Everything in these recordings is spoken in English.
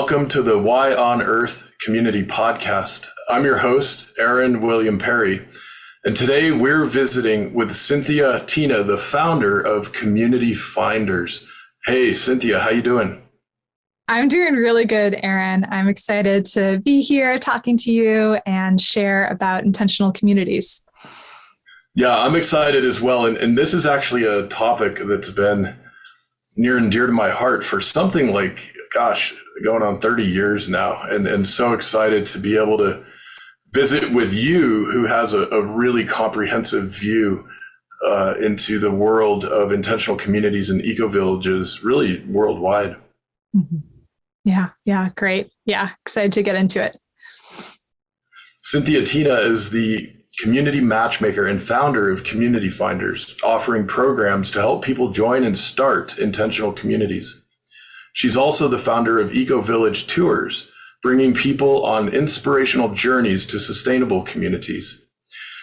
welcome to the Why on Earth Community Podcast. I'm your host, Aaron William Perry, and today we're visiting with Cynthia Tina, the founder of Community Finders. Hey, Cynthia, how you doing? I'm doing really good, Aaron. I'm excited to be here talking to you and share about intentional communities. Yeah, I'm excited as well, and this is actually a topic that's been near and dear to my heart for something like, going on 30 years now, and so excited to be able to visit with you, who has a really comprehensive view into the world of intentional communities and ecovillages, really worldwide. Mm-hmm. Yeah, great. Yeah, excited to get into it. Cynthia Tina is the community matchmaker and founder of Community Finders, offering programs to help people join and start intentional communities. She's also the founder of Ecovillage Tours, bringing people on inspirational journeys to sustainable communities.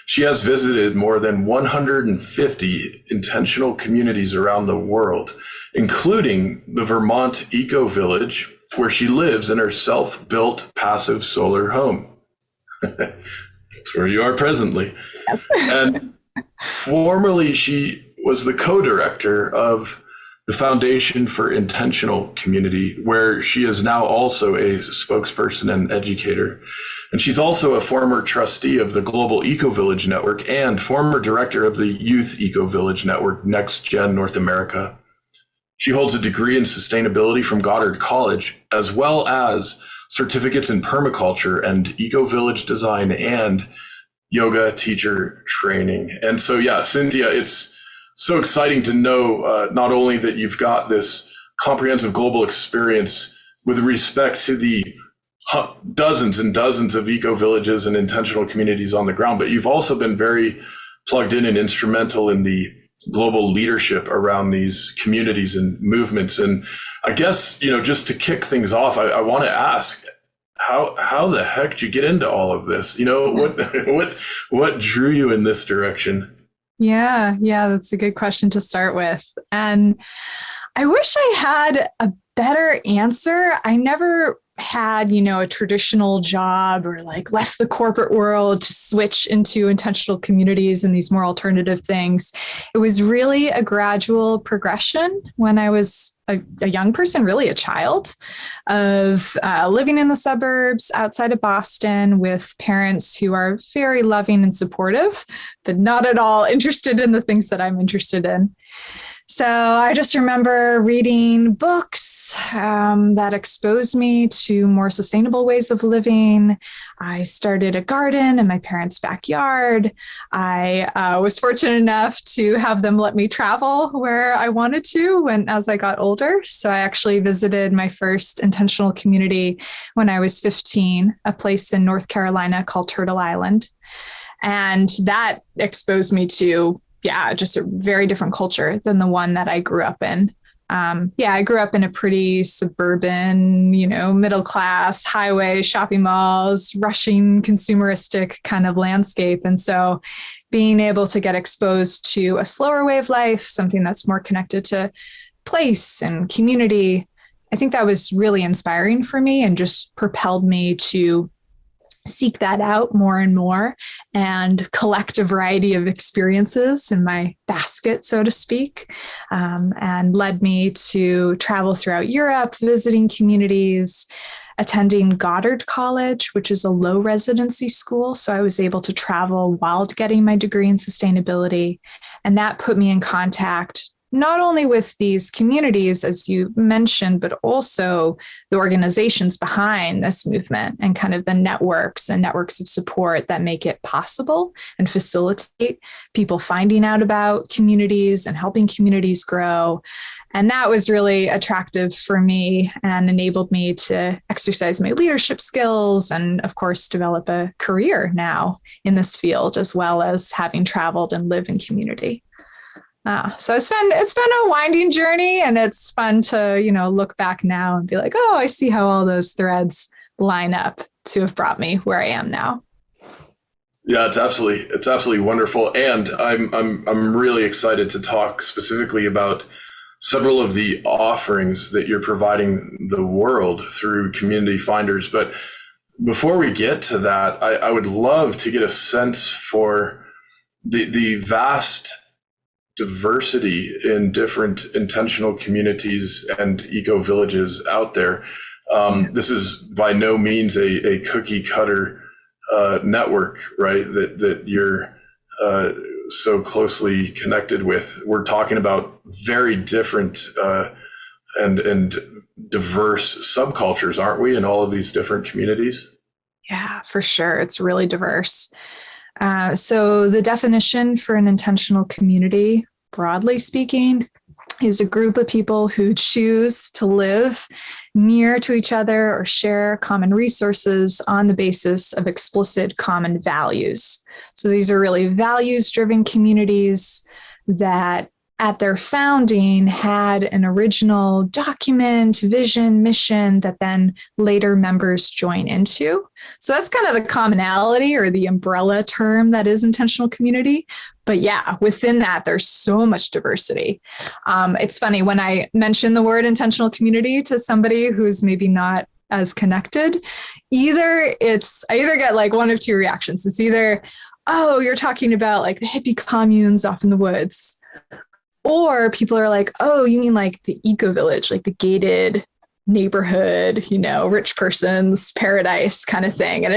She has visited more than 150 intentional communities around the world, including the Vermont Ecovillage, where she lives in her self-built passive solar home. That's where you are presently. Yes. And formerly, she was the co-director of the Foundation for Intentional Community, where she is now also a spokesperson and educator. And she's also a former trustee of the Global Ecovillage Network and former director of the Youth Ecovillage Network, Next Gen North America. She holds a degree in sustainability from Goddard College, as well as certificates in permaculture and ecovillage design and yoga teacher training. And so, yeah, Cynthia, it's so exciting to know not only that you've got this comprehensive global experience with respect to the dozens and dozens of ecovillages and intentional communities on the ground, but you've also been very plugged in and instrumental in the global leadership around these communities and movements. And I guess, just to kick things off, I want to ask, how the heck did you get into all of this? What drew you in this direction? Yeah, that's a good question to start with. And I wish I had a better answer. I never had, a traditional job or left the corporate world to switch into intentional communities and these more alternative things. It was really a gradual progression when I was a young person, really a child, of living in the suburbs outside of Boston with parents who are very loving and supportive, but not at all interested in the things that I'm interested in. So I just remember reading books that exposed me to more sustainable ways of living. I started a garden in my parents' backyard. I was fortunate enough to have them let me travel where I wanted to as I got older. So I actually visited my first intentional community when I was 15, a place in North Carolina called Turtle Island. And that exposed me to just a very different culture than the one that I grew up in. I grew up in a pretty suburban, middle class, highway, shopping malls, rushing, consumeristic kind of landscape. And so being able to get exposed to a slower way of life, something that's more connected to place and community, I think that was really inspiring for me and just propelled me to seek that out more and more and collect a variety of experiences in my basket, so to speak, and led me to travel throughout Europe, visiting communities, attending Goddard College, which is a low residency school. So I was able to travel while getting my degree in sustainability. And that put me in contact not only with these communities, as you mentioned, but also the organizations behind this movement and kind of the networks of support that make it possible and facilitate people finding out about communities and helping communities grow. And that was really attractive for me and enabled me to exercise my leadership skills and, of course, develop a career now in this field, as well as having traveled and lived in community. So it's been a winding journey, and it's fun to, look back now and be like, oh, I see how all those threads line up to have brought me where I am now. Yeah, it's absolutely wonderful. And I'm really excited to talk specifically about several of the offerings that you're providing the world through community finders. But before we get to that, I would love to get a sense for the vast diversity in different intentional communities and eco-villages out there. This is by no means a cookie cutter network, right? That you're so closely connected with. We're talking about very different and diverse subcultures, aren't we, in all of these different communities? Yeah, for sure. It's really diverse. So the definition for an intentional community, broadly speaking, is a group of people who choose to live near to each other or share common resources on the basis of explicit common values. So these are really values-driven communities that at their founding had an original document, vision, mission that then later members join into. So that's kind of the commonality or the umbrella term that is intentional community. But yeah, within that, there's so much diversity. It's funny when I mention the word intentional community to somebody who's maybe not as connected, I either get like one of two reactions. It's either, oh, you're talking about like the hippie communes off in the woods. Or people are like, oh, you mean like the eco village, like the gated neighborhood, rich person's paradise kind of thing. And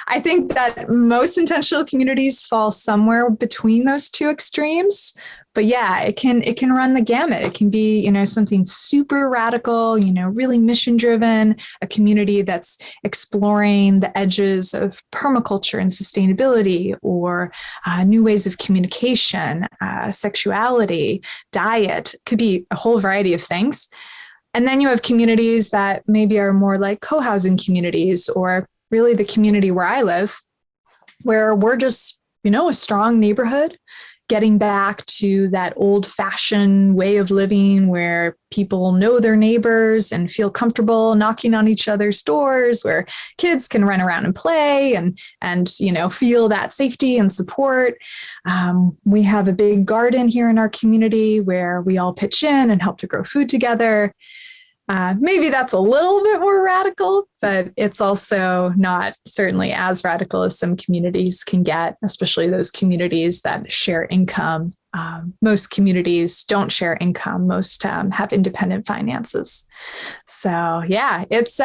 I think that most intentional communities fall somewhere between those two extremes. But yeah, it can run the gamut. It can be, something super radical, really mission driven, a community that's exploring the edges of permaculture and sustainability, or new ways of communication, sexuality, diet. It could be a whole variety of things. And then you have communities that maybe are more like co-housing communities, or really the community where I live, where we're just, a strong neighborhood, getting back to that old-fashioned way of living where people know their neighbors and feel comfortable knocking on each other's doors, where kids can run around and play and feel that safety and support. We have a big garden here in our community where we all pitch in and help to grow food together. Maybe that's a little bit more radical, but it's also not certainly as radical as some communities can get, especially those communities that share income. Most communities don't share income. Most have independent finances. So yeah, it's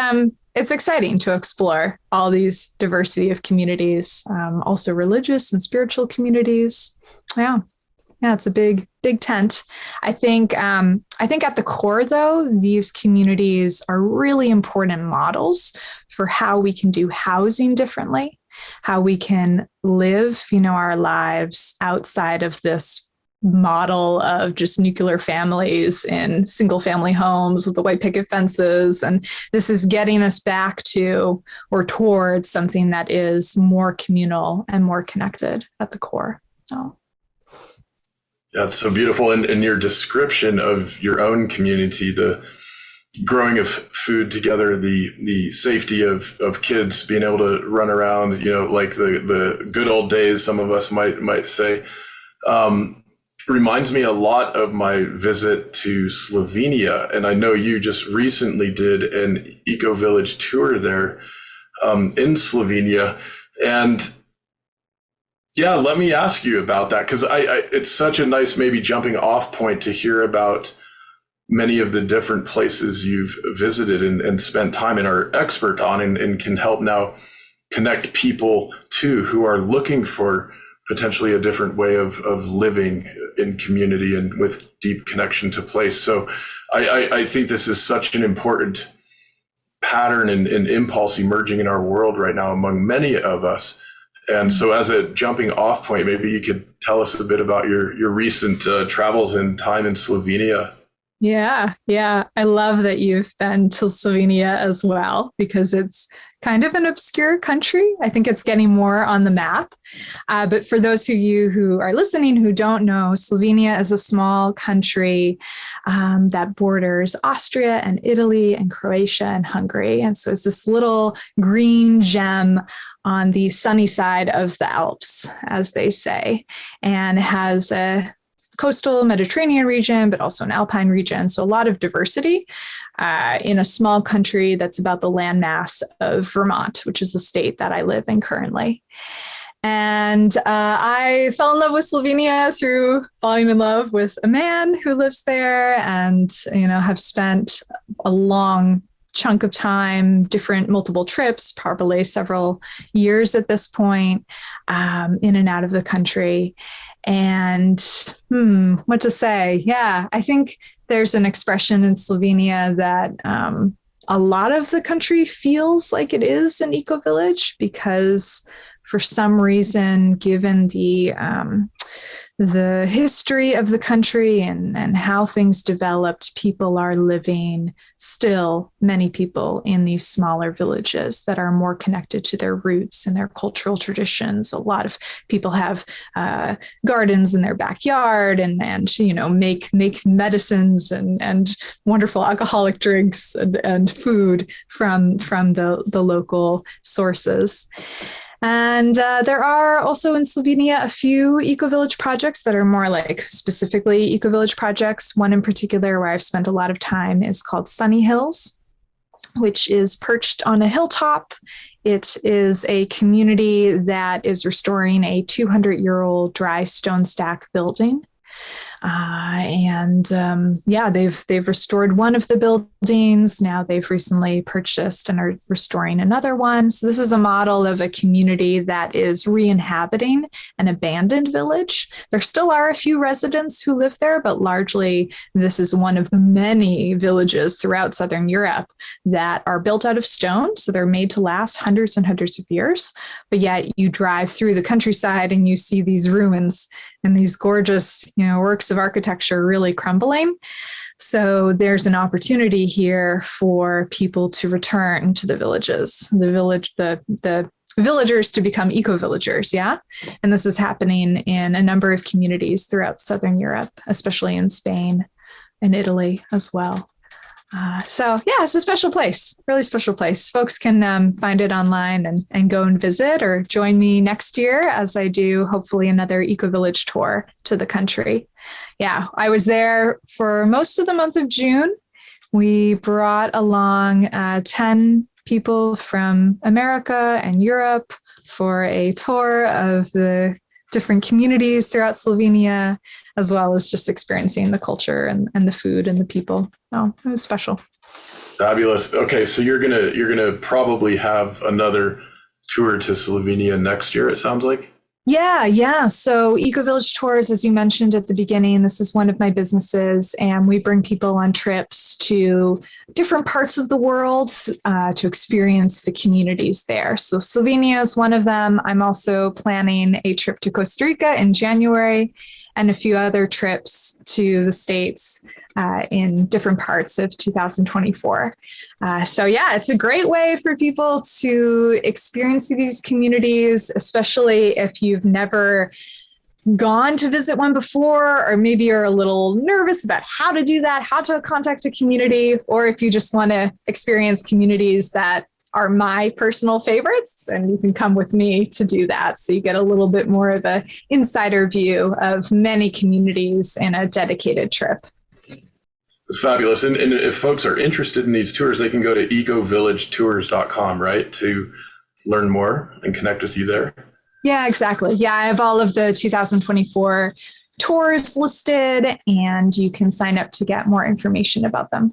exciting to explore all these diversity of communities, also religious and spiritual communities. Yeah, it's a big tent. I think at the core, though, these communities are really important models for how we can do housing differently, how we can live, our lives outside of this model of just nuclear families in single family homes with the white picket fences. And this is getting us back to or towards something that is more communal and more connected at the core. So. That's so beautiful. And your description of your own community, the growing of food together, the safety of kids being able to run around, like the good old days, some of us might say, reminds me a lot of my visit to Slovenia. And I know you just recently did an eco-village tour there in Slovenia. And yeah, let me ask you about that, because it's such a nice maybe jumping off point to hear about many of the different places you've visited and spent time and are expert on, and can help now connect people to who are looking for potentially a different way of living in community and with deep connection to place. So I think this is such an important pattern and impulse emerging in our world right now among many of us. And so as a jumping off point, maybe you could tell us a bit about your recent travels and time in Slovenia. Yeah. I love that you've been to Slovenia as well, because it's kind of an obscure country. I think it's getting more on the map. But for those of you who are listening who don't know, Slovenia is a small country that borders Austria and Italy and Croatia and Hungary. And so it's this little green gem on the sunny side of the Alps, as they say, and has a coastal Mediterranean region, but also an alpine region. So a lot of diversity in a small country that's about the landmass of Vermont, which is the state that I live in currently. And I fell in love with Slovenia through falling in love with a man who lives there, and, have spent a long chunk of time, multiple trips, probably several years at this point, in and out of the country. And what to say? Yeah, I think there's an expression in Slovenia that a lot of the country feels like it is an eco-village because for some reason, given the history of the country and how things developed, people are living still, many people in these smaller villages that are more connected to their roots and their cultural traditions. A lot of people have gardens in their backyard and make medicines and wonderful alcoholic drinks and food from the local sources. And there are also in Slovenia a few eco-village projects that are more like specifically eco-village projects. One in particular where I've spent a lot of time is called Sunny Hills, which is perched on a hilltop. It is a community that is restoring a 200-year-old dry stone stack building. They've restored one of the buildings. Now they've recently purchased and are restoring another one. So this is a model of a community that is re-inhabiting an abandoned village. There still are a few residents who live there, but largely this is one of the many villages throughout Southern Europe that are built out of stone. So they're made to last hundreds and hundreds of years. But yet you drive through the countryside and you see these ruins and these gorgeous, works of architecture really crumbling. So there's an opportunity here for people to return to the villages, the villagers to become eco-villagers, yeah? And this is happening in a number of communities throughout Southern Europe, especially in Spain and Italy as well. It's a special place, really special place. Folks can find it online and go and visit or join me next year as I do hopefully another eco-village tour to the country. Yeah, I was there for most of the month of June. We brought along 10 people from America and Europe for a tour of the different communities throughout Slovenia, as well as just experiencing the culture and the food and the people. Oh, it was special. Fabulous. Okay, so you're gonna probably have another tour to Slovenia next year, it sounds like. Yeah. So Eco-Village Tours, as you mentioned at the beginning, this is one of my businesses, and we bring people on trips to different parts of the world to experience the communities there. So Slovenia is one of them. I'm also planning a trip to Costa Rica in January and a few other trips to the States in different parts of 2024. It's a great way for people to experience these communities, especially if you've never gone to visit one before, or maybe you're a little nervous about how to do that, how to contact a community, or if you just want to experience communities that are my personal favorites, and you can come with me to do that. So you get a little bit more of an insider view of many communities in a dedicated trip. It's fabulous. And if folks are interested in these tours, they can go to ecovillagetours.com, right, to learn more and connect with you there. Yeah, exactly. Yeah, I have all of the 2024 tours listed, and you can sign up to get more information about them.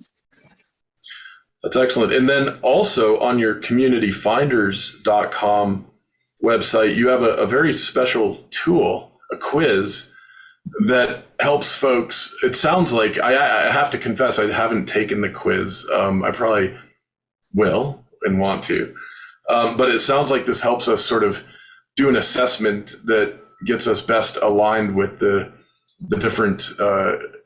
That's excellent. And then also on your communityfinders.com website, you have a very special tool, a quiz that helps folks. It sounds like, I have to confess, I haven't taken the quiz. I probably will and want to. But it sounds like this helps us sort of do an assessment that gets us best aligned with the different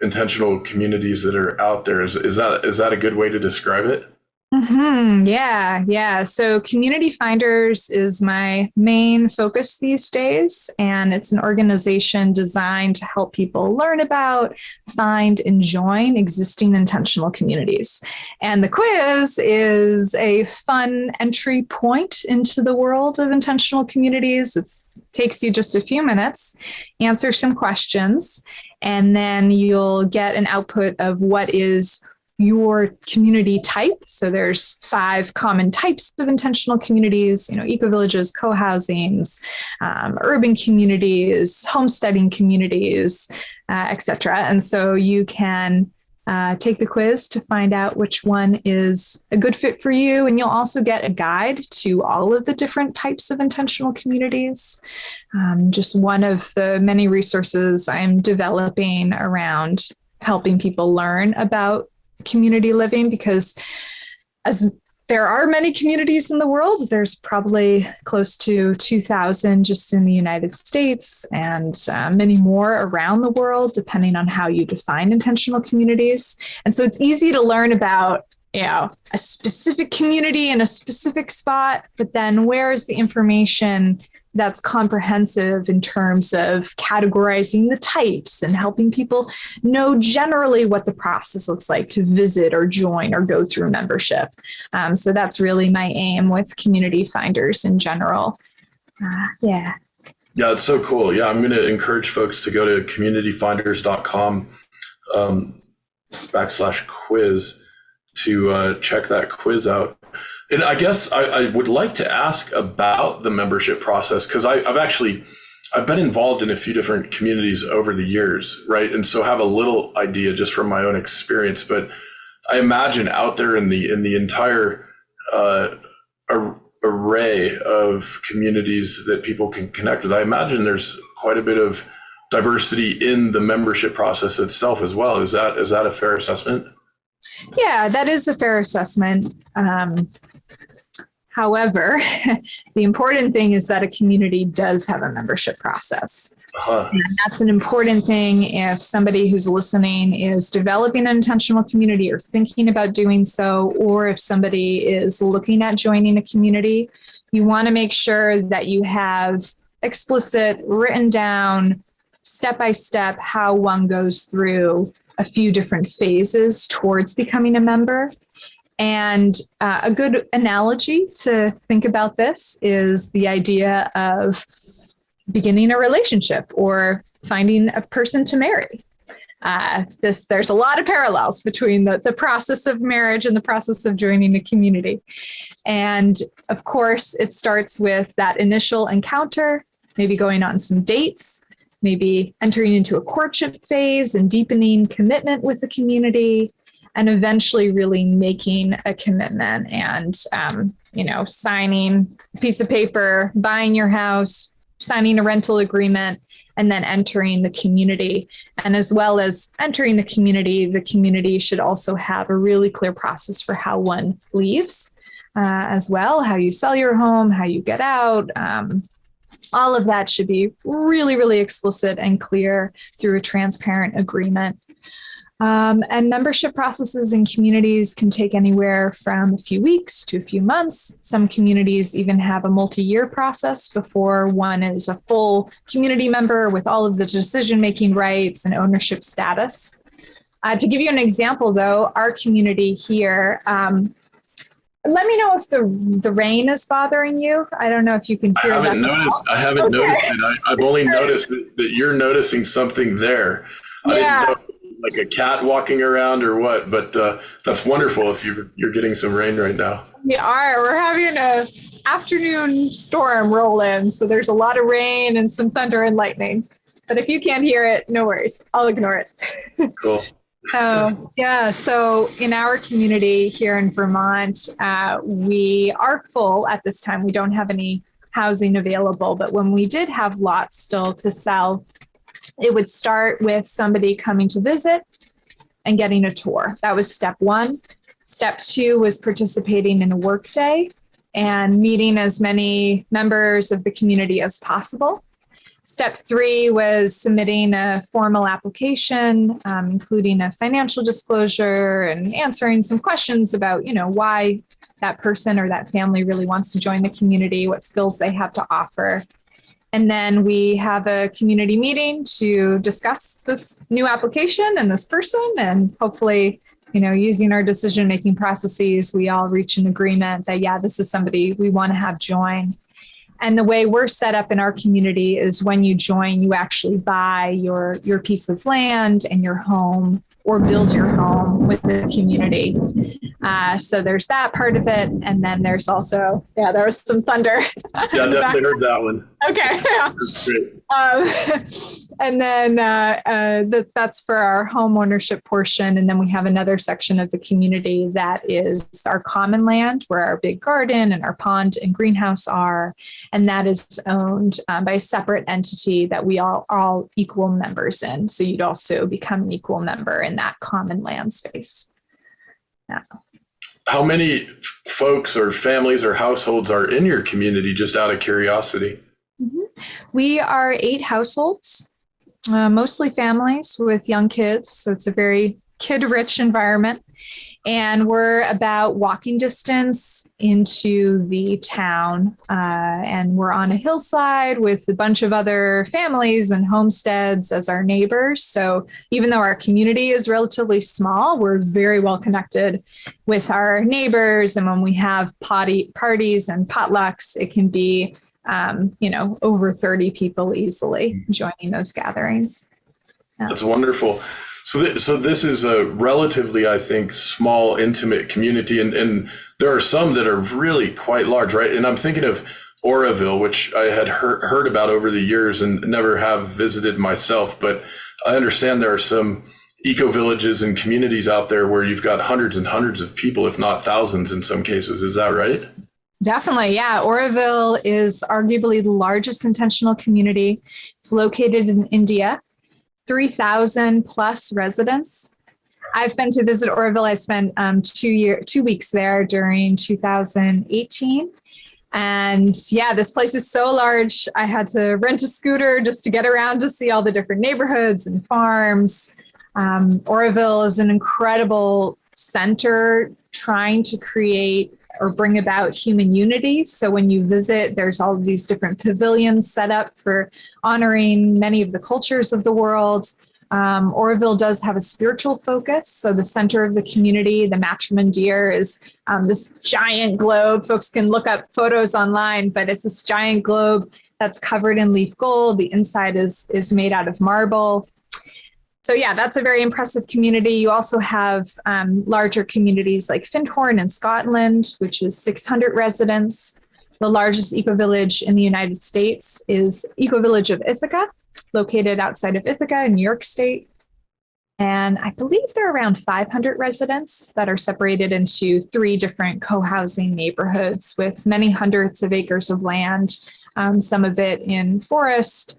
intentional communities that are out there. Is that a good way to describe it? Mm-hmm. Yeah. So Community Finders is my main focus these days, and it's an organization designed to help people learn about, find, and join existing intentional communities. And the quiz is a fun entry point into the world of intentional communities. It takes you just a few minutes, answer some questions, And then you'll get an output of what is your community type. So there's 5 common types of intentional communities, ecovillages, co-housings, urban communities, homesteading communities, etc. And so you can take the quiz to find out which one is a good fit for you. And you'll also get a guide to all of the different types of intentional communities. Just one of the many resources I'm developing around helping people learn about community living, because as there are many communities in the world, there's probably close to 2,000 just in the United States, and many more around the world, depending on how you define intentional communities. And so it's easy to learn about, a specific community in a specific spot, but then where is the information that's comprehensive in terms of categorizing the types and helping people know generally what the process looks like to visit or join or go through membership. So that's really my aim with community finders in general. Yeah, it's so cool. Yeah, I'm going to encourage folks to go to communityfinders.com /quiz to check that quiz out. And I guess I would like to ask about the membership process, because I've been involved in a few different communities over the years, right? And so have a little idea just from my own experience. But I imagine out there in the entire array of communities that people can connect with, I imagine there's quite a bit of diversity in the membership process itself as well. Is that a fair assessment? Yeah, that is a fair assessment. However, the important thing is that a community does have a membership process. And that's an important thing if somebody who's listening is developing an intentional community or thinking about doing so, or if somebody is looking at joining a community. You want to make sure that you have explicit, written down, step-by-step how one goes through a few different phases towards becoming a member. And a good analogy to think about this is the idea of beginning a relationship or finding a person to marry. There's a lot of parallels between the process of marriage and the process of joining the community. And of course, it starts with that initial encounter, maybe going on some dates, maybe entering into a courtship phase and deepening commitment with the community, and eventually really making a commitment and, signing a piece of paper, buying your house, signing a rental agreement, and then entering the community. And as well as entering the community should also have a really clear process for how one leaves as well, how you sell your home, how you get out. All of that should be really, really explicit and clear through a transparent agreement. And membership processes in communities can take anywhere from a few weeks to a few months. Some communities even have a multi-year process before one is a full community member with all of the decision-making rights and ownership status. To give you an example, though, our community here, let me know if the rain is bothering you. I don't know if you can hear that. I haven't noticed it. I've only noticed that you're noticing something there. I didn't know if it was like a cat walking around or what, but that's wonderful if you're getting some rain right now. We are. We're having an afternoon storm roll in, so there's a lot of rain and some thunder and lightning. But if you can't hear it, no worries. I'll ignore it. Cool. So in our community here in Vermont, we are full at this time. We don't have any housing available, but when we did have lots still to sell, it would start with somebody coming to visit and getting a tour. That was step one. Step two was participating in a work day and meeting as many members of the community as possible. Step three was submitting a formal application, including a financial disclosure and answering some questions about, why that person or that family really wants to join the community, what skills they have to offer. And then we have a community meeting to discuss this new application and this person, and hopefully, using our decision-making processes, we all reach an agreement that, this is somebody we want to have join. And the way we're set up in our community is when you join, you actually buy your piece of land and your home, or build your home with the community. So there's that part of it. And then there's also, there was some thunder. Yeah, I definitely heard that one. Okay. Yeah. That's great. And then that's for our home ownership portion. And then we have another section of the community that is our common land, where our big garden and our pond and greenhouse are. And that is owned by a separate entity that we are all equal members in. So you'd also become an equal member in that common land space. Yeah. How many folks or families or households are in your community, just out of curiosity? We are 8 households, mostly families with young kids. So it's a very kid-rich environment. And we're about walking distance into the town. And we're on a hillside with a bunch of other families and homesteads as our neighbors. So even though our community is relatively small, we're very well connected with our neighbors. And when we have parties and potlucks, it can be over 30 people easily joining those gatherings. Yeah. That's wonderful. So this is a relatively, I think, small, intimate community, and there are some that are really quite large, right? And I'm thinking of Oroville, which I had heard about over the years and never have visited myself, but I understand there are some eco-villages and communities out there where you've got hundreds and hundreds of people, if not thousands in some cases. Is that right? Definitely, yeah. Oroville is arguably the largest intentional community. It's located in India, 3,000 plus residents. I've been to visit Oroville. I spent 2 weeks there during 2018. And yeah, this place is so large. I had to rent a scooter just to get around to see all the different neighborhoods and farms. Oroville is an incredible center trying to create or bring about human unity. So when you visit, there's all of these different pavilions set up for honoring many of the cultures of the world. Oroville does have a spiritual focus. So the center of the community, the Matrimondeer, is this giant globe. Folks can look up photos online, but it's this giant globe that's covered in leaf gold. The inside is made out of marble. So yeah, that's a very impressive community. You also have larger communities like Findhorn in Scotland, which is 600 residents. The largest eco-village in the United States is Eco-Village of Ithaca, located outside of Ithaca in New York State. And I believe there are around 500 residents that are separated into 3 different co-housing neighborhoods with many hundreds of acres of land, some of it in forest,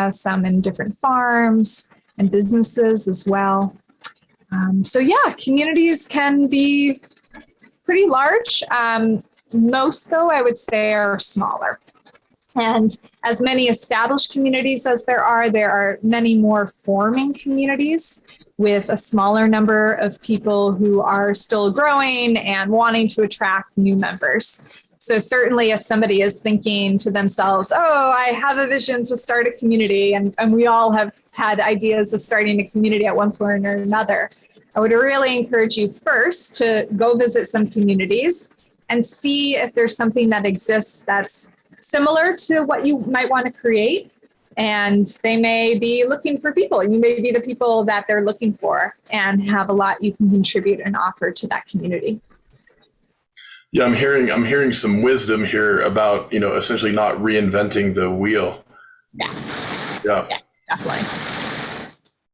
some in different farms, and businesses as well. So yeah, communities can be pretty large. Most, though, I would say are smaller. And as many established communities as there are many more forming communities with a smaller number of people who are still growing and wanting to attract new members. So certainly if somebody is thinking to themselves, oh, I have a vision to start a community, and we all have had ideas of starting a community at one point or another, I would really encourage you first to go visit some communities and see if there's something that exists that's similar to what you might want to create. And they may be looking for people, and you may be the people that they're looking for and have a lot you can contribute and offer to that community. Yeah, I'm hearing some wisdom here about, essentially not reinventing the wheel. Yeah, definitely.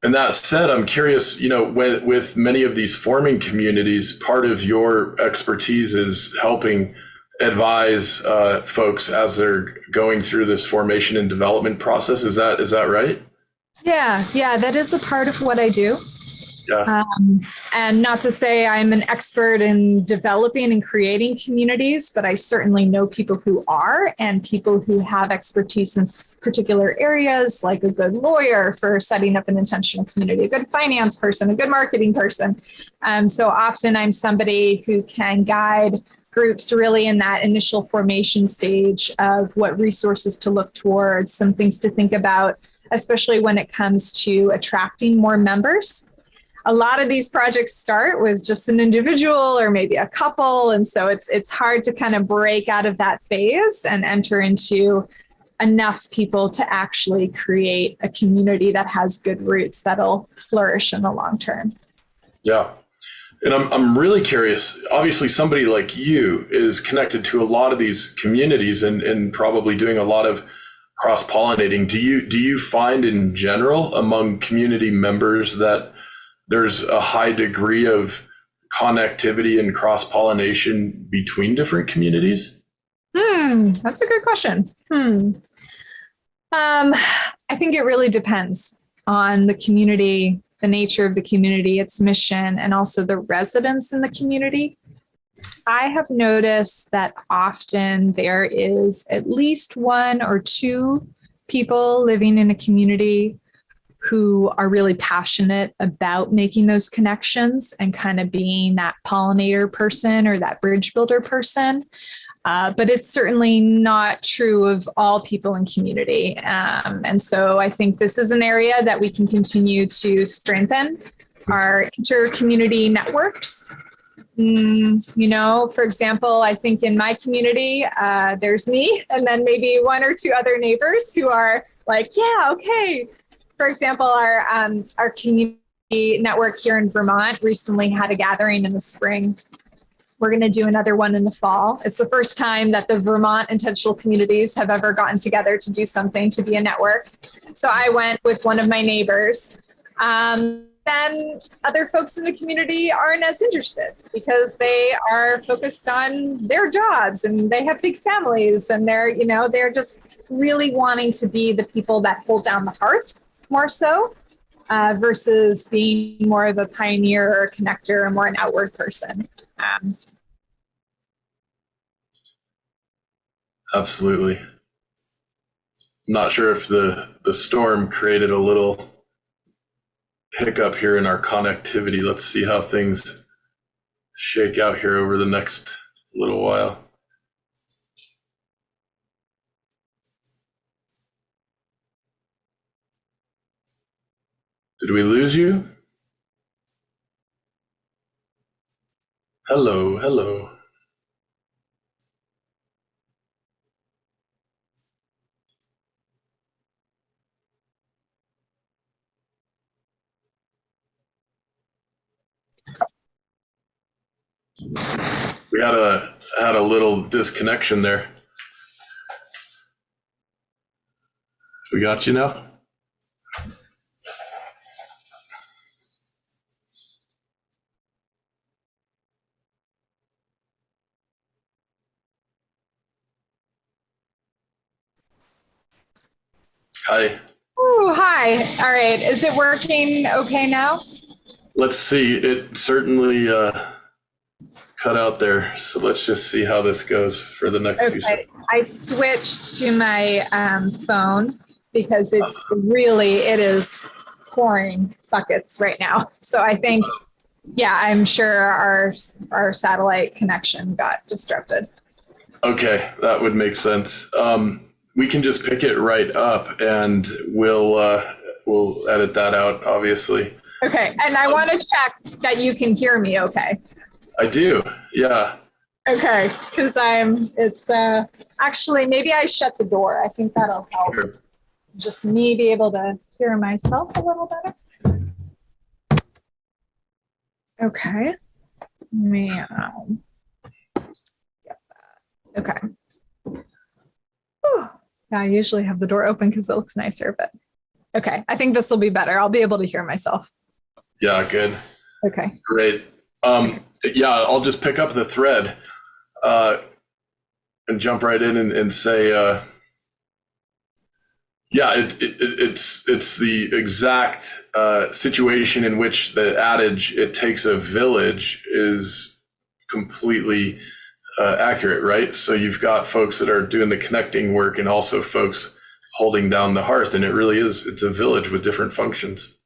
And that said, I'm curious, with many of these forming communities, part of your expertise is helping advise folks as they're going through this formation and development process. Is that right? Yeah, that is a part of what I do. Yeah. And not to say I'm an expert in developing and creating communities, but I certainly know people who are, and people who have expertise in particular areas, like a good lawyer for setting up an intentional community, a good finance person, a good marketing person. So often I'm somebody who can guide groups really in that initial formation stage of what resources to look towards, some things to think about, especially when it comes to attracting more members. a lot of these projects start with just an individual or maybe a couple. And so it's hard to kind of break out of that phase and enter into enough people to actually create a community that has good roots that'll flourish in the long term. Yeah. And I'm really curious. Obviously, somebody like you is connected to a lot of these communities and probably doing a lot of cross-pollinating. Do you find in general among community members that there's a high degree of connectivity and cross-pollination between different communities? That's a good question. I think it really depends on the community, the nature of the community, its mission, and also the residents in the community. I have noticed that often there is at least one or two people living in a community who are really passionate about making those connections and kind of being that pollinator person or that bridge builder person. But it's certainly not true of all people in community. And so I think this is an area that we can continue to strengthen our inter-community networks. For example, I think in my community, there's me and then maybe one or two other neighbors who are like, yeah, okay. For example, our community network here in Vermont recently had a gathering in the spring. We're going to do another one in the fall. It's the first time that the Vermont intentional communities have ever gotten together to do something, to be a network. So I went with one of my neighbors. Then other folks in the community aren't as interested because they are focused on their jobs and they have big families and they're just really wanting to be the people that hold down the hearth more so versus being more of a pioneer or a connector or more an outward person. Absolutely. Not sure if the storm created a little hiccup here in our connectivity. Let's see how things shake out here over the next little while. Did we lose you? Hello, hello. We had a little disconnection there. We got you now? Hi. Ooh, hi. All right. Is it working okay now? Let's see. It certainly cut out there. So let's just see how this goes for the next few seconds. I switched to my phone because it is pouring buckets right now. So I think, I'm sure our satellite connection got disrupted. Okay, that would make sense. We can just pick it right up and we'll edit that out, obviously. Okay, and I want to check that you can hear me okay. I do, yeah. Okay, because actually, maybe I shut the door. I think that'll help. Sure. Just me be able to hear myself a little better. Okay. Meow. Get that. Okay. Whew. Yeah, I usually have the door open because it looks nicer, but okay. I think this will be better. I'll be able to hear myself. Yeah, good. Okay. Great. I'll just pick up the thread and jump right in and say, it's the exact situation in which the adage "it takes a village" is completely accurate, right? So you've got folks that are doing the connecting work and also folks holding down the hearth, and it's a village with different functions.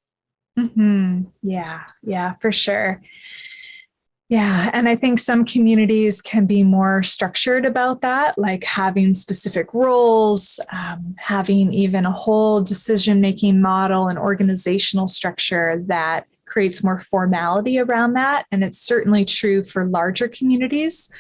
Mm-hmm. Yeah, for sure. Yeah, and I think some communities can be more structured about that, like having specific roles, having even a whole decision-making model and organizational structure that creates more formality around that. And it's certainly true for larger communities.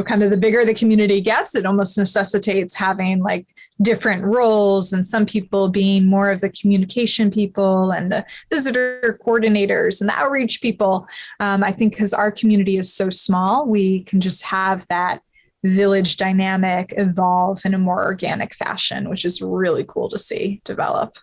Kind of the bigger the community gets, it almost necessitates having like different roles, and some people being more of the communication people and the visitor coordinators and the outreach people. I think because our community is so small, we can just have that village dynamic evolve in a more organic fashion, which is really cool to see develop.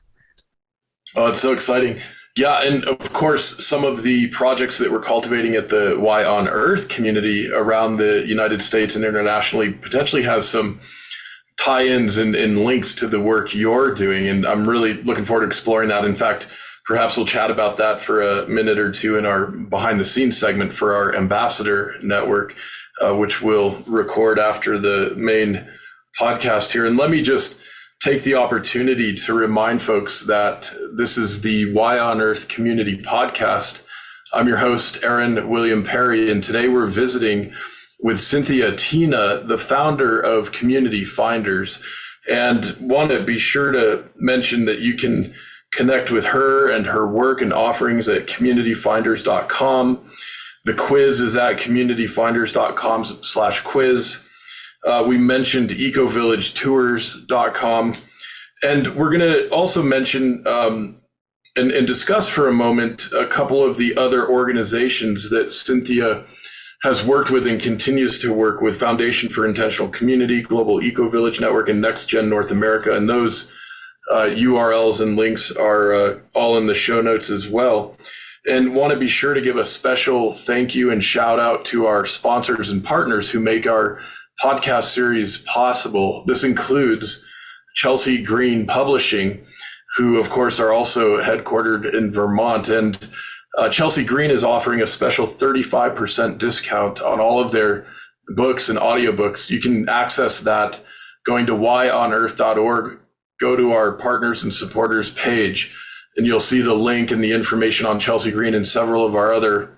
Oh, it's so exciting. Yeah, and of course, some of the projects that we're cultivating at the Y on Earth community around the United States and internationally potentially has some tie-ins and links to the work you're doing. And I'm really looking forward to exploring that. In fact, perhaps we'll chat about that for a minute or two in our behind the scenes segment for our ambassador network, which we'll record after the main podcast here. And let me just take the opportunity to remind folks that this is the Y on Earth Community Podcast. I'm your host, Aaron William Perry, and today we're visiting with Cynthia Tina, the founder of Community Finders. And want to be sure to mention that you can connect with her and her work and offerings at communityfinders.com. The quiz is at communityfinders.com/quiz. We mentioned ecovillagettours.com. And we're going to also mention and discuss for a moment a couple of the other organizations that Cynthia has worked with and continues to work with: Foundation for Intentional Community, Global Eco-Village Network, and Next Gen North America. And those URLs and links are all in the show notes as well. And want to be sure to give a special thank you and shout out to our sponsors and partners who make our podcast series possible. This includes Chelsea Green Publishing, who of course are also headquartered in Vermont. And Chelsea Green is offering a special 35% discount on all of their books and audiobooks. You can access that going to yonearth.org, go to our partners and supporters page, and you'll see the link and the information on Chelsea Green and several of our other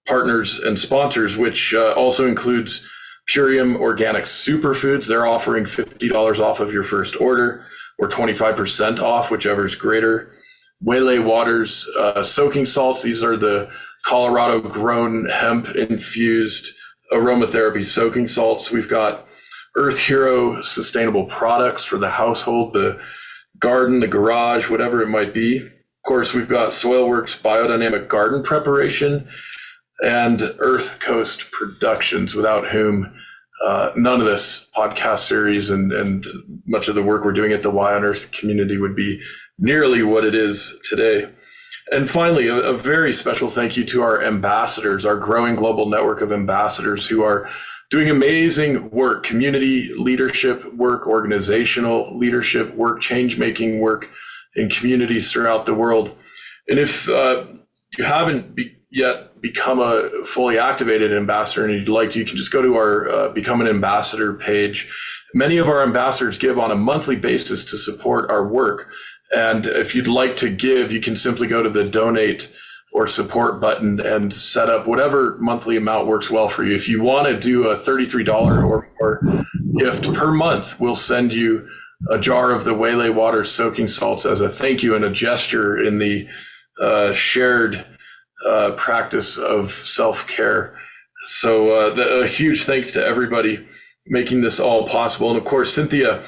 partners and sponsors, which also includes Purium Organic Superfoods. They're offering $50 off of your first order, or 25% off, whichever is greater. Waylay Waters soaking salts. These are the Colorado grown hemp infused aromatherapy soaking salts. We've got Earth Hero sustainable products for the household, the garden, the garage, whatever it might be. Of course, we've got Soilworks biodynamic garden preparation, and Earth Coast Productions, without whom none of this podcast series and much of the work we're doing at the Y on Earth community would be nearly what it is today. And finally, a very special thank you to our ambassadors, our growing global network of ambassadors who are doing amazing work, community leadership work, organizational leadership work, change-making work in communities throughout the world. And if you haven't yet become a fully activated ambassador and you'd like to, you can just go to our Become an Ambassador page. Many of our ambassadors give on a monthly basis to support our work. And if you'd like to give, you can simply go to the donate or support button and set up whatever monthly amount works well for you. If you want to do a $33 or more gift per month, we'll send you a jar of the Waylay Water soaking salts as a thank you and a gesture in the shared practice of self-care. So a huge thanks to everybody making this all possible. And of course, Cynthia,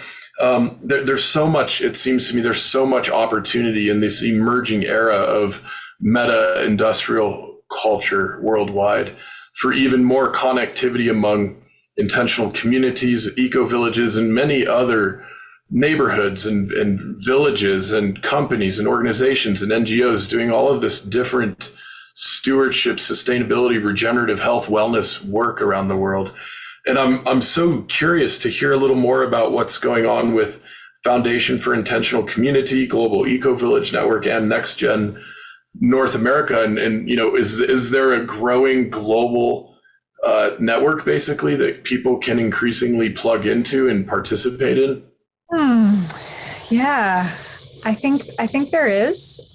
there's so much, it seems to me, there's so much opportunity in this emerging era of meta-industrial culture worldwide for even more connectivity among intentional communities, eco-villages, and many other neighborhoods and villages and companies and organizations and NGOs doing all of this different stewardship, sustainability, regenerative health, wellness work around the world. And I'm so curious to hear a little more about what's going on with Foundation for Intentional Community, Global Eco-Village Network, and Next Gen North America. And you know, is there a growing global network basically that people can increasingly plug into and participate in? Yeah, I think there is.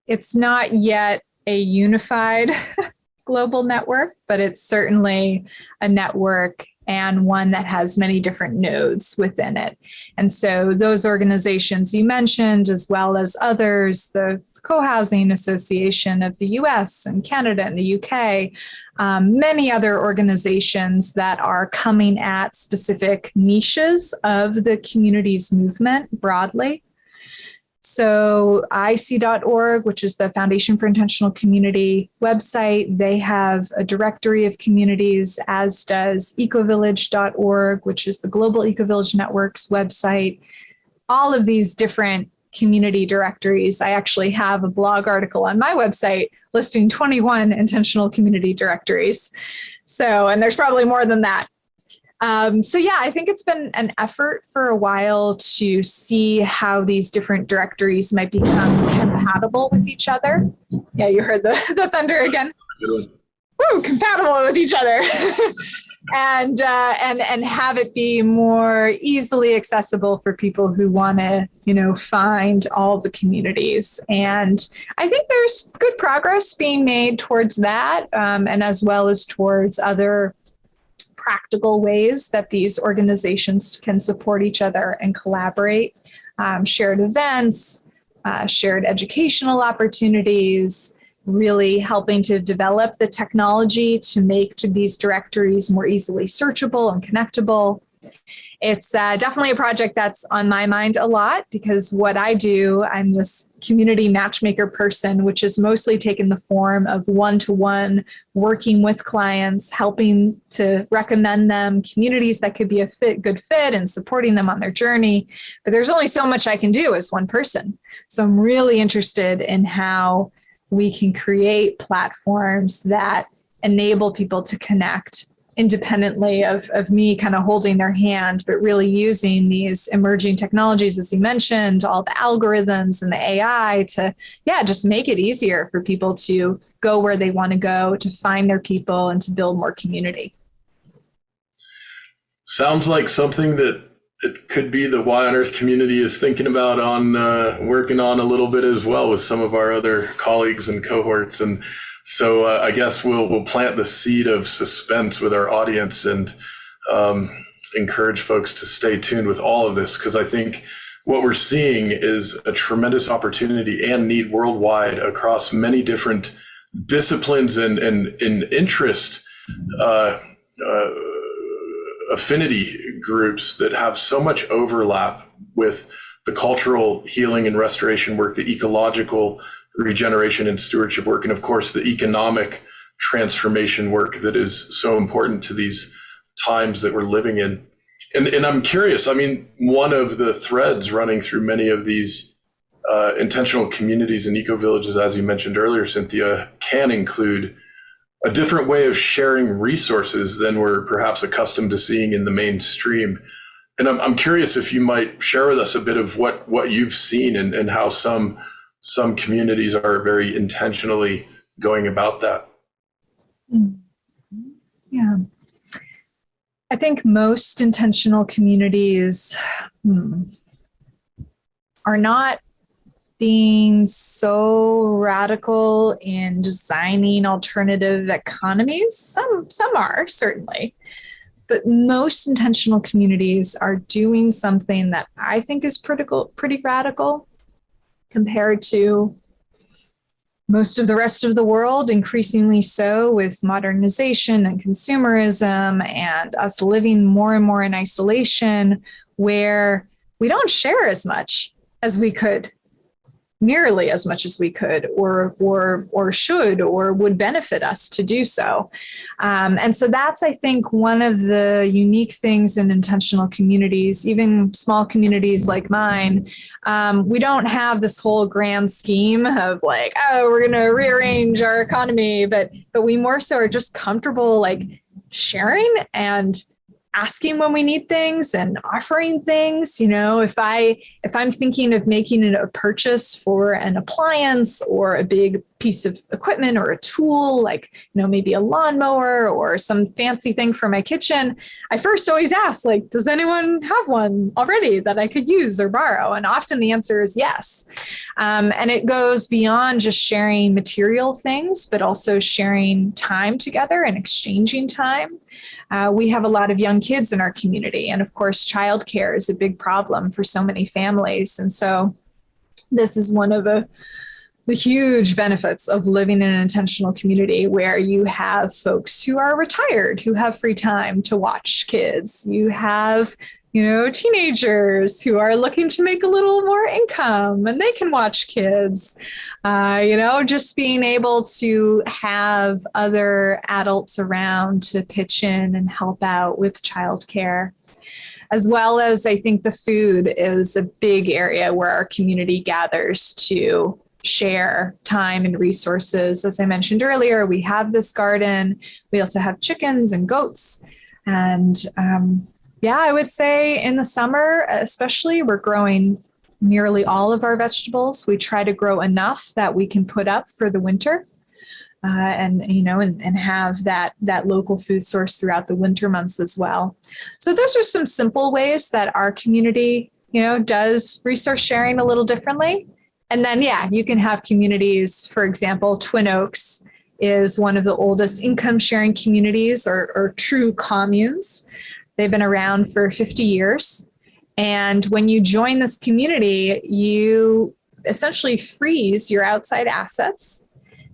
It's not yet a unified global network, but it's certainly a network and one that has many different nodes within it. And so those organizations you mentioned, as well as others, the Co-Housing Association of the US and Canada and the UK, many other organizations that are coming at specific niches of the community's movement broadly. So IC.org, which is the Foundation for Intentional Community website, they have a directory of communities, as does ecovillage.org, which is the Global Ecovillage Network's website. All of these different community directories. I actually have a blog article on my website listing 21 intentional community directories. So, and there's probably more than that. So yeah, I think it's been an effort for a while to see how these different directories might become compatible with each other. Yeah, you heard the thunder again. Woo, compatible with each other. and have it be more easily accessible for people who want to, find all the communities. And I think there's good progress being made towards that, and as well as towards other practical ways that these organizations can support each other and collaborate, shared events, shared educational opportunities, really helping to develop the technology to make these directories more easily searchable and connectable. It's definitely a project that's on my mind a lot because what I do, I'm this community matchmaker person, which has mostly taken the form of one-to-one working with clients, helping to recommend them communities that could be a good fit and supporting them on their journey. But there's only so much I can do as one person. So I'm really interested in how we can create platforms that enable people to connect independently of me kind of holding their hand, but really using these emerging technologies, as you mentioned, all the algorithms and the AI to, just make it easier for people to go where they want to go, to find their people and to build more community. Sounds like something that it could be the Y on Earth community is thinking about working on a little bit as well with some of our other colleagues and cohorts. And so I guess we'll plant the seed of suspense with our audience and encourage folks to stay tuned with all of this, because I think what we're seeing is a tremendous opportunity and need worldwide across many different disciplines and interest affinity groups that have so much overlap with the cultural healing and restoration work, the ecological regeneration and stewardship work, and of course the economic transformation work that is so important to these times that we're living in. And I'm curious, one of the threads running through many of these intentional communities and eco-villages, as you mentioned earlier, Cynthia, can include a different way of sharing resources than we're perhaps accustomed to seeing in the mainstream. And I'm curious if you might share with us a bit of what you've seen and how some communities are very intentionally going about that. Yeah. I think most intentional communities are not being so radical in designing alternative economies. Some are, certainly. But most intentional communities are doing something that I think is pretty radical compared to most of the rest of the world, increasingly so with modernization and consumerism and us living more and more in isolation, where we don't share as much as we could, nearly as much as we could, or should, or would benefit us to do so. And so that's, I think, one of the unique things in intentional communities, even small communities like mine. We don't have this whole grand scheme of like, oh, we're going to rearrange our economy, but we more so are just comfortable like sharing and asking when we need things and offering things. If I'm thinking of making a purchase for an appliance or a big piece of equipment or a tool, like, maybe a lawnmower or some fancy thing for my kitchen, I first always ask, like, does anyone have one already that I could use or borrow? And often the answer is yes. And it goes beyond just sharing material things, but also sharing time together and exchanging time. We have a lot of young kids in our community. And of course, childcare is a big problem for so many families. And so this is one of the huge benefits of living in an intentional community where you have folks who are retired, who have free time to watch kids. You have, teenagers who are looking to make a little more income and they can watch kids. Just being able to have other adults around to pitch in and help out with childcare. As well as I think the food is a big area where our community gathers to share time and resources. As I mentioned earlier, we have this garden. We also have chickens and goats. And I would say in the summer, especially, we're growing nearly all of our vegetables. We try to grow enough that we can put up for the winter. And have that local food source throughout the winter months as well. So those are some simple ways that our community, does resource sharing a little differently. And then, you can have communities, for example, Twin Oaks is one of the oldest income sharing communities or true communes. They've been around for 50 years. And when you join this community, you essentially freeze your outside assets.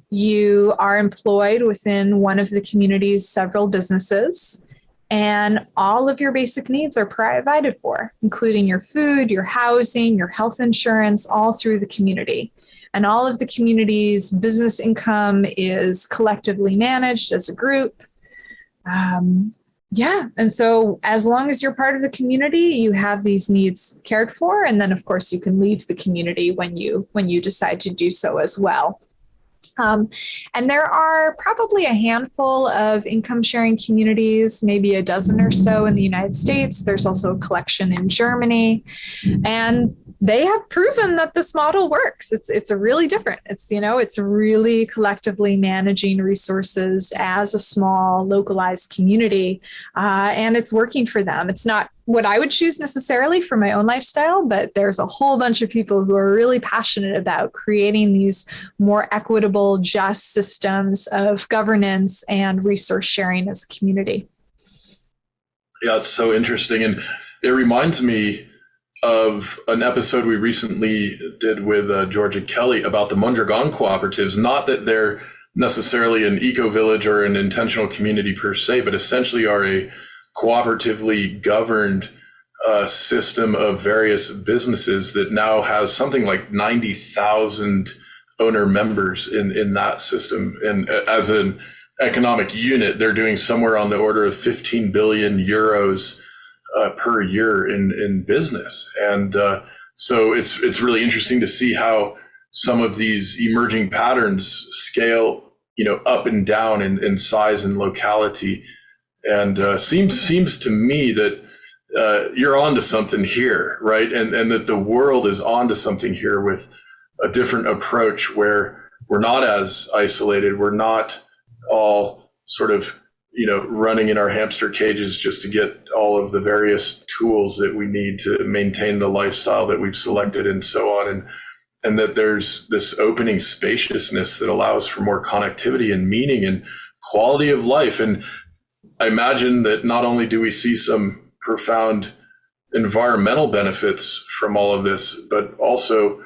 You are employed within one of the community's several businesses, and all of your basic needs are provided for, including your food, your housing, your health insurance, all through the community. And all of the community's business income is collectively managed as a group. And so as long as you're part of the community, you have these needs cared for. And then, of course, you can leave the community when you decide to do so as well. And there are probably a handful of income sharing communities, maybe a dozen or so in the United States. There's also a collection in Germany, and they have proven that this model works. It's a really different. It's really collectively managing resources as a small localized community, and it's working for them. It's not what I would choose necessarily for my own lifestyle, but there's a whole bunch of people who are really passionate about creating these more equitable, just systems of governance and resource sharing as a community. Yeah, it's so interesting. And it reminds me of an episode we recently did with Georgia Kelly about the Mondragon cooperatives. Not that they're necessarily an eco-village or an intentional community per se, but essentially are a cooperatively governed system of various businesses that now has something like 90,000 owner members in that system. And as an economic unit, they're doing somewhere on the order of 15 billion euros per year in business. And so it's really interesting to see how some of these emerging patterns scale, up and down in size and locality. And seems to me that you're onto something here, right? And that the world is onto something here with a different approach where we're not as isolated. We're not all sort of, running in our hamster cages just to get all of the various tools that we need to maintain the lifestyle that we've selected and so on. And that there's this opening spaciousness that allows for more connectivity and meaning and quality of life. And I imagine that not only do we see some profound environmental benefits from all of this, but also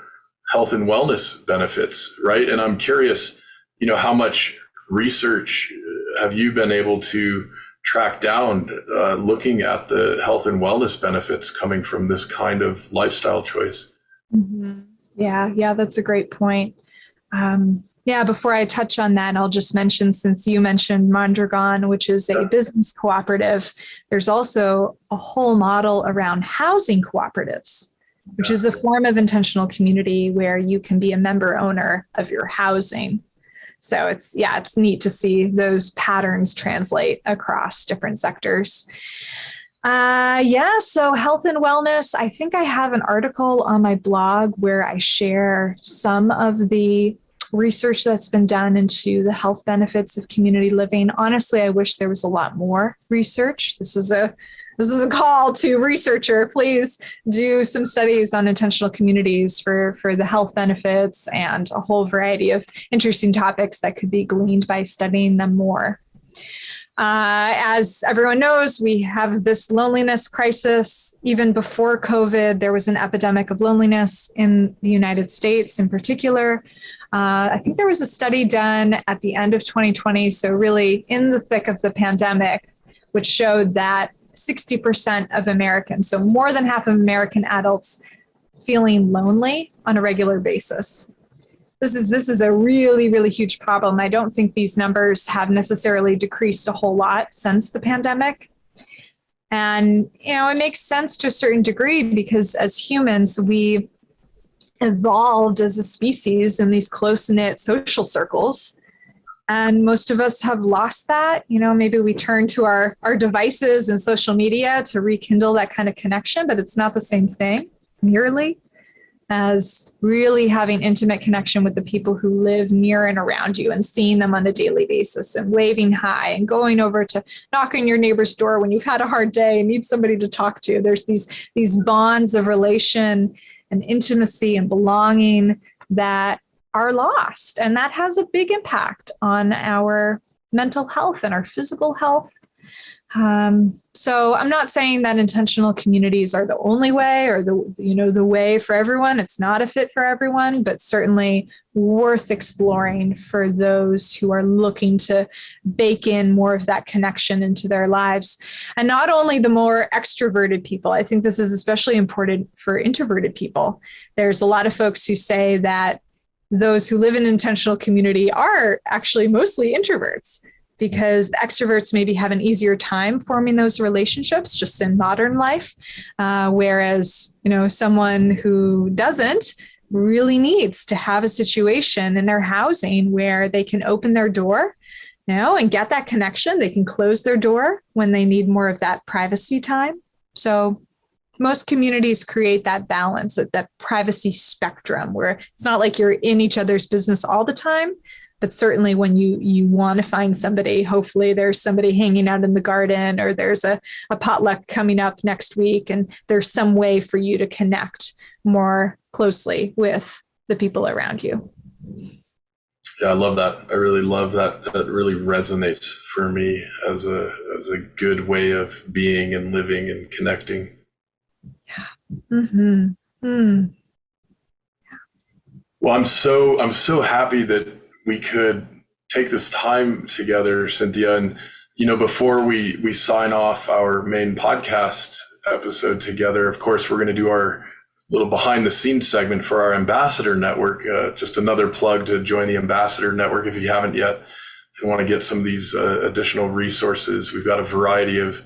health and wellness benefits, right? And I'm curious, how much research have you been able to track down looking at the health and wellness benefits coming from this kind of lifestyle choice? Mm-hmm. Yeah, that's a great point. Before I touch on that, I'll just mention, since you mentioned Mondragon, which is a business cooperative, there's also a whole model around housing cooperatives, which is a form of intentional community where you can be a member owner of your housing. So it's neat to see those patterns translate across different sectors. So health and wellness, I think I have an article on my blog where I share some of the research that's been done into the health benefits of community living. Honestly, I wish there was a lot more research. This is a call to researcher. Please do some studies on intentional communities for the health benefits and a whole variety of interesting topics that could be gleaned by studying them more. As everyone knows, we have this loneliness crisis. Even before COVID, there was an epidemic of loneliness in the United States in particular. I think there was a study done at the end of 2020, so really in the thick of the pandemic, which showed that 60% of Americans, so more than half of American adults, feeling lonely on a regular basis. This is a really, really huge problem. I don't think these numbers have necessarily decreased a whole lot since the pandemic. And, it makes sense to a certain degree because as humans, we evolved as a species in these close-knit social circles. And most of us have lost that. Maybe we turn to our devices and social media to rekindle that kind of connection, but it's not the same thing nearly as really having intimate connection with the people who live near and around you and seeing them on a daily basis and waving hi and going over to knock on your neighbor's door when you've had a hard day and need somebody to talk to. There's these bonds of relation and intimacy and belonging that are lost. And that has a big impact on our mental health and our physical health. So I'm not saying that intentional communities are the only way or the way for everyone. It's not a fit for everyone, but certainly worth exploring for those who are looking to bake in more of that connection into their lives. And not only the more extroverted people, I think this is especially important for introverted people. There's a lot of folks who say that those who live in an intentional community are actually mostly introverts, because the extroverts maybe have an easier time forming those relationships just in modern life. Whereas, someone who doesn't really needs to have a situation in their housing where they can open their door, and get that connection. They can close their door when they need more of that privacy time. So most communities create that balance, that privacy spectrum where it's not like you're in each other's business all the time. But certainly when you want to find somebody, hopefully there's somebody hanging out in the garden or there's a potluck coming up next week and there's some way for you to connect more closely with the people around you. Yeah, I love that. I really love that. That really resonates for me as a good way of being and living and connecting. Yeah. Mm-hmm. Mm. Well, I'm so happy that we could take this time together, Cynthia. And, before we sign off our main podcast episode together, of course, we're going to do our little behind the scenes segment for our ambassador network. Just another plug to join the ambassador network if you haven't yet and want to get some of these additional resources. We've got a variety of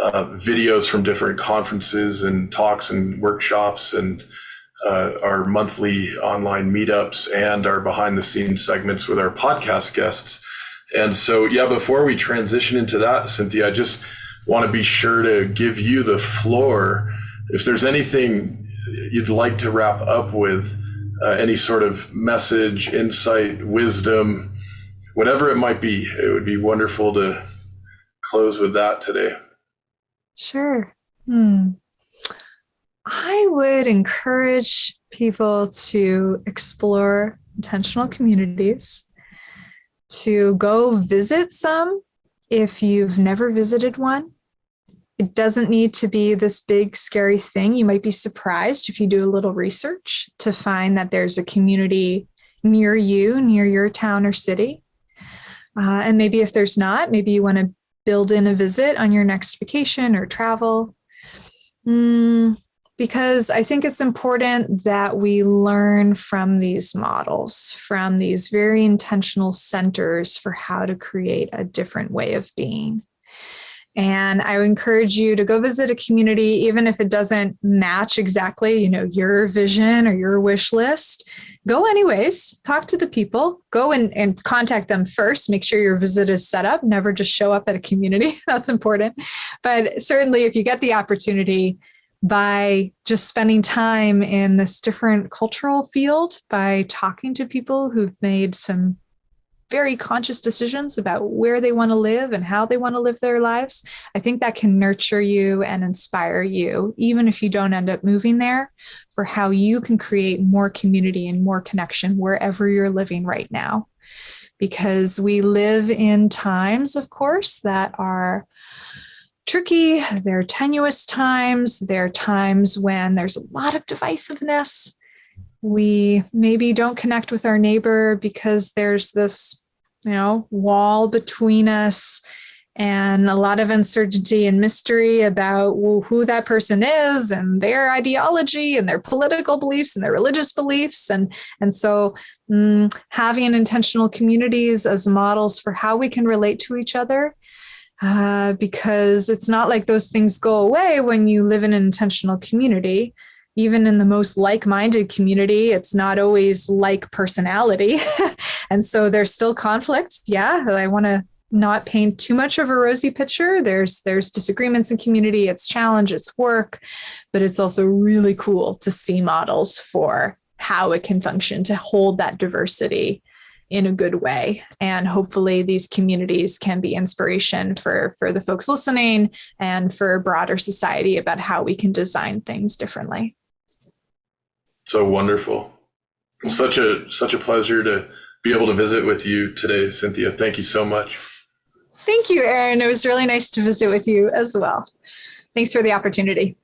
videos from different conferences and talks and workshops and our monthly online meetups and our behind the scenes segments with our podcast guests. And so, before we transition into that, Cynthia, I just want to be sure to give you the floor. If there's anything you'd like to wrap up with, any sort of message, insight, wisdom, whatever it might be, it would be wonderful to close with that today. Sure. I would encourage people to explore intentional communities, to go visit some if you've never visited one. It doesn't need to be this big, scary thing. You might be surprised if you do a little research to find that there's a community near you, near your town or city. And maybe if there's not, maybe you want to build in a visit on your next vacation or travel. Because I think it's important that we learn from these models, from these very intentional centers for how to create a different way of being. And I would encourage you to go visit a community, even if it doesn't match exactly, your vision or your wish list. Go anyways, talk to the people, go and contact them first. Make sure your visit is set up. Never just show up at a community. That's important. But certainly if you get the opportunity, by just spending time in this different cultural field, by talking to people who've made some very conscious decisions about where they want to live and how they want to live their lives, I think that can nurture you and inspire you, even if you don't end up moving there, for how you can create more community and more connection wherever you're living right now. Because we live in times, of course, that are tricky. There are tenuous times. There are times when there's a lot of divisiveness. we maybe don't connect with our neighbor because there's this, wall between us and a lot of uncertainty and mystery about who that person is and their ideology and their political beliefs and their religious beliefs. And so having intentional communities as models for how we can relate to each other, because it's not like those things go away when you live in an intentional community. Even in the most like-minded community, it's not always like personality. And so there's still conflict. Yeah, I want to not paint too much of a rosy picture. There's disagreements in community, it's challenge, it's work, but it's also really cool to see models for how it can function to hold that diversity in a good way. And hopefully these communities can be inspiration for the folks listening and for broader society about how we can design things differently. So wonderful. Such a pleasure to be able to visit with you today, Cynthia. Thank you so much. Thank you, Aaron. It was really nice to visit with you as well. Thanks for the opportunity.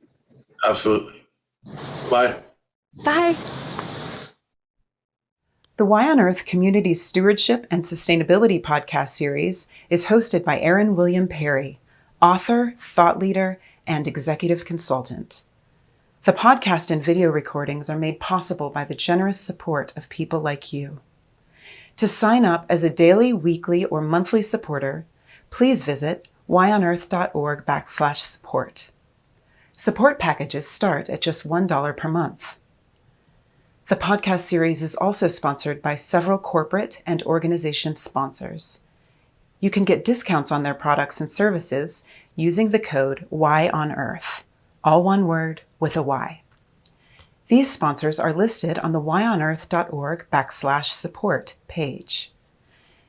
Absolutely. Bye. Bye. The Why on Earth Community Stewardship and Sustainability podcast series is hosted by Aaron William Perry, author, thought leader, and executive consultant. The podcast and video recordings are made possible by the generous support of people like you. To sign up as a daily, weekly, or monthly supporter, please visit whyonearth.org/support. Support packages start at just $1 per month. The podcast series is also sponsored by several corporate and organization sponsors. You can get discounts on their products and services using the code WHYONEARTH, all one word with a Y. These sponsors are listed on the whyonearth.org/support page.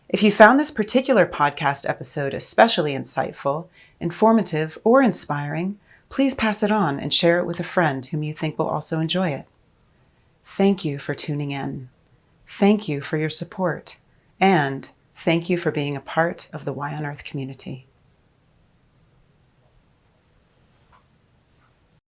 If you found this particular podcast episode especially insightful, informative, or inspiring, please pass it on and share it with a friend whom you think will also enjoy it. Thank you for tuning in. Thank you for your support. And thank you for being a part of the Why on Earth community.